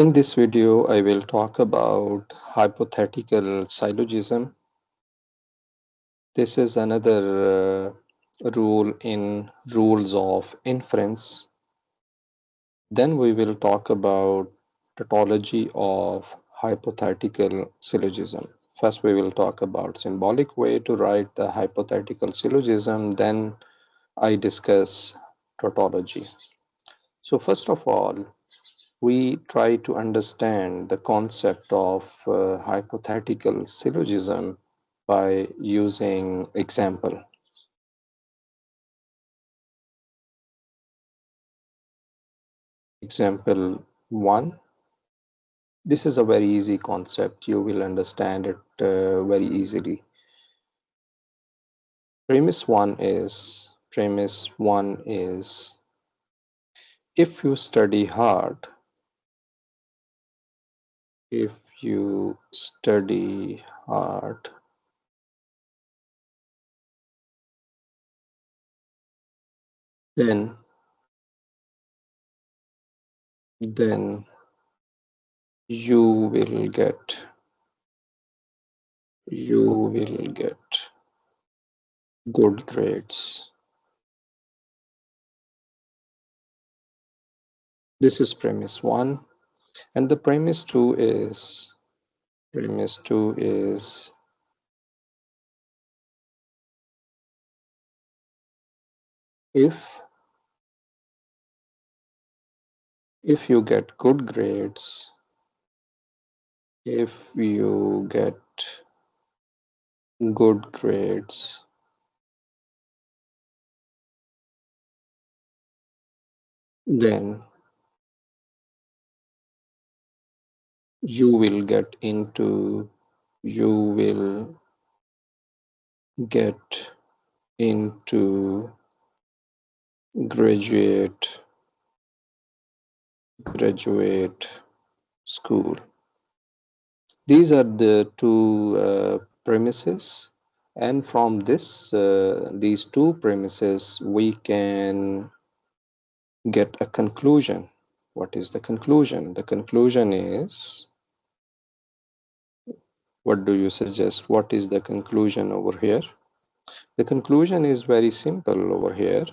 In this video, I will talk about hypothetical syllogism. This is another rule in rules of inference. Then we will talk about tautology of hypothetical syllogism. First, we will talk about symbolic way to write the hypothetical syllogism. Then I discuss tautology. So first of all, we try to understand the concept of hypothetical syllogism by using example. Example 1. This is a very easy concept. You will understand it very easily. Premise 1 is if you study hard, if you study hard, then then you will get good grades. This is premise 1. And the premise 2 is if you get good grades, if you get good grades, then you will get into graduate school. These are the two premises, and from these two premises we can get a conclusion. What is the conclusion? The conclusion is, what do you suggest? What is the conclusion over here? The conclusion is very simple over here.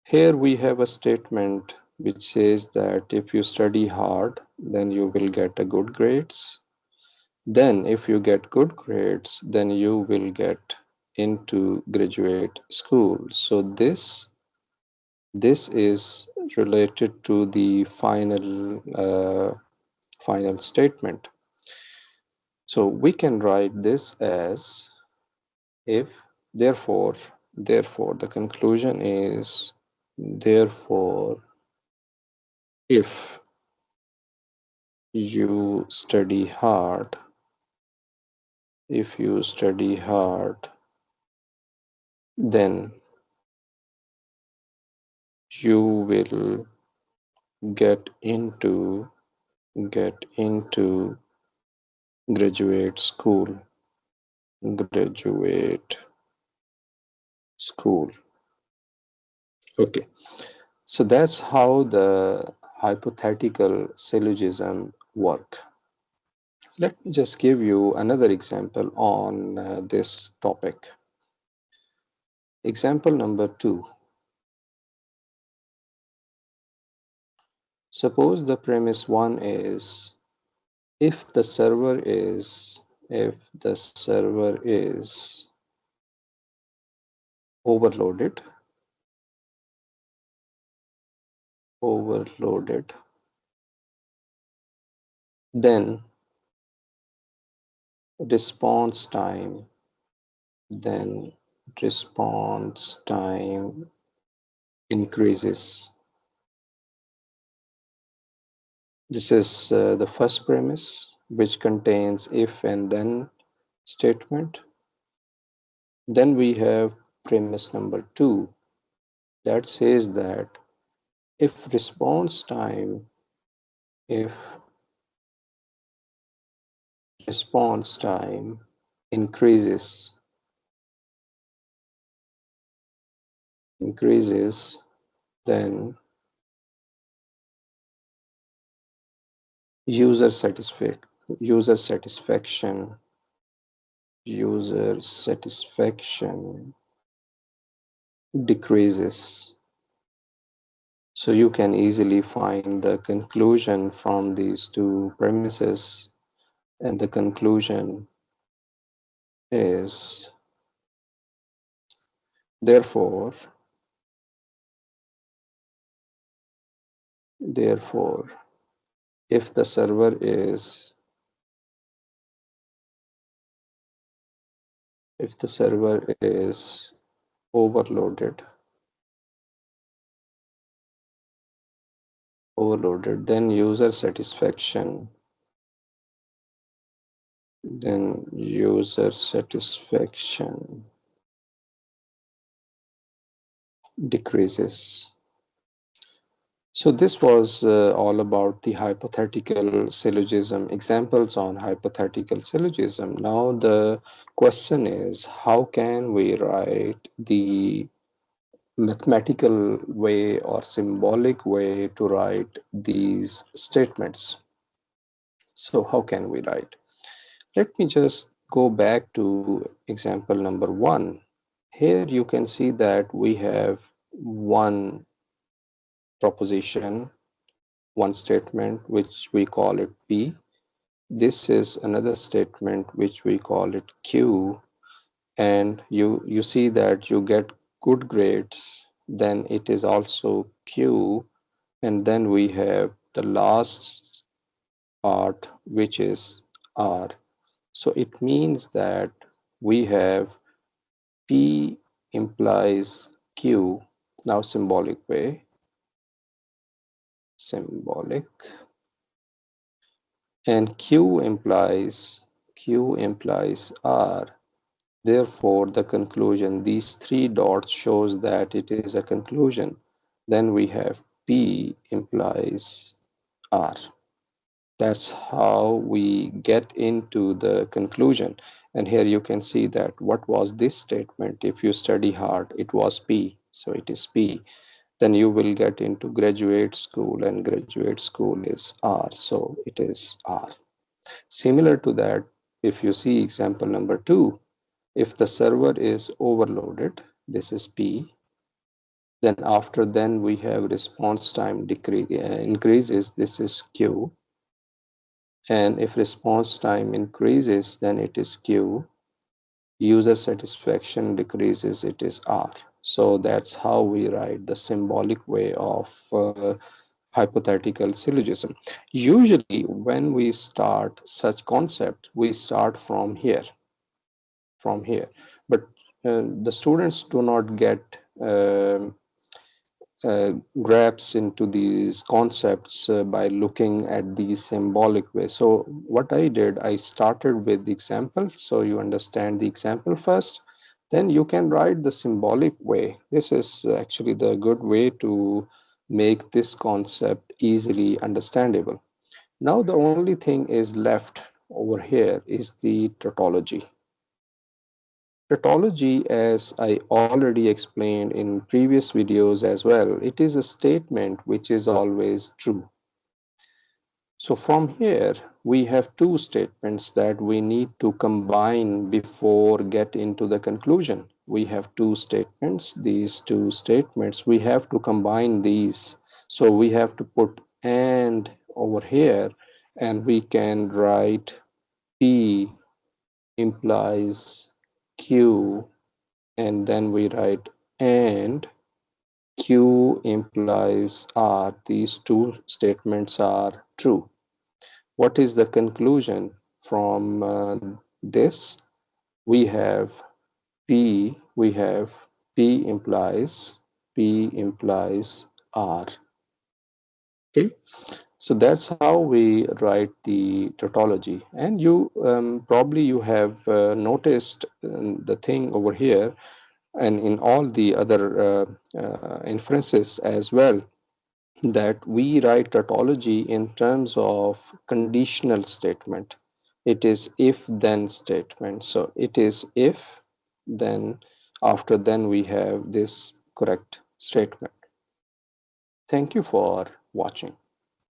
Here we have a statement which says that if you study hard, then you will get a good grades. Then if you get good grades, then you will get into graduate school. So this is related to the final statement. So we can write this as if, therefore, the conclusion is, therefore, if you study hard, then you will get into graduate school. Okay, so that's how the hypothetical syllogism work. Let me just give you another example on this topic. Example number 2. Suppose the premise 1 is if the server is overloaded, then response time increases. This is the first premise, which contains if and then statement. Then we have premise number 2 that says that if response time increases, then user satisfac user satisfaction user satisfaction decreases. So you can easily find the conclusion from these two premises, and the conclusion is therefore therefore if the server is overloaded then user satisfaction decreases. So this was all about the hypothetical syllogism, examples on hypothetical syllogism. Now the question is, how can we write the mathematical way or symbolic way to write these statements? So how can we write? Let me just go back to example number 1. Here you can see that we have one proposition, one statement which we call it P. This is another statement which we call it Q, and you see that you get good grades, then it is also Q, and then we have the last part which is R. So it means that we have P implies Q. Now symbolic way, symbolic, and Q implies R. Therefore, the conclusion, these three dots shows that it is a conclusion. Then we have P implies R. That's how we get into the conclusion. And here you can see that what was this statement? If you study hard, it was P, so it is P. Then you will get into graduate school, and graduate school is R, so it is R. Similar to that, if you see example number 2, if the server is overloaded, this is P. Then we have response time increases, this is Q. And if response time increases, then it is Q. User satisfaction decreases, it is R. So that's how we write the symbolic way of hypothetical syllogism. Usually when we start such concept, we start from here. But the students do not get grasps into these concepts by looking at the symbolic way. So what I did, I started with the example, so you understand the example first, then you can write the symbolic way. This is actually the good way to make this concept easily understandable. Now the only thing is left over here is the tautology. Tautology, as I already explained in previous videos as well, it is a statement which is always true. So from here, we have two statements that we need to combine before get into the conclusion. We have two statements. These two statements, we have to combine these. So we have to put and over here, and we can write P implies Q, and then we write and Q implies R. These two statements are true. What is the conclusion from this? We have P implies R. Okay, so that's how we write the tautology. And you probably you have noticed the thing over here, and in all the other inferences as well, that we write tautology in terms of conditional statement. It is if then statement. So it is if, then after then we have this correct statement. Thank you for watching.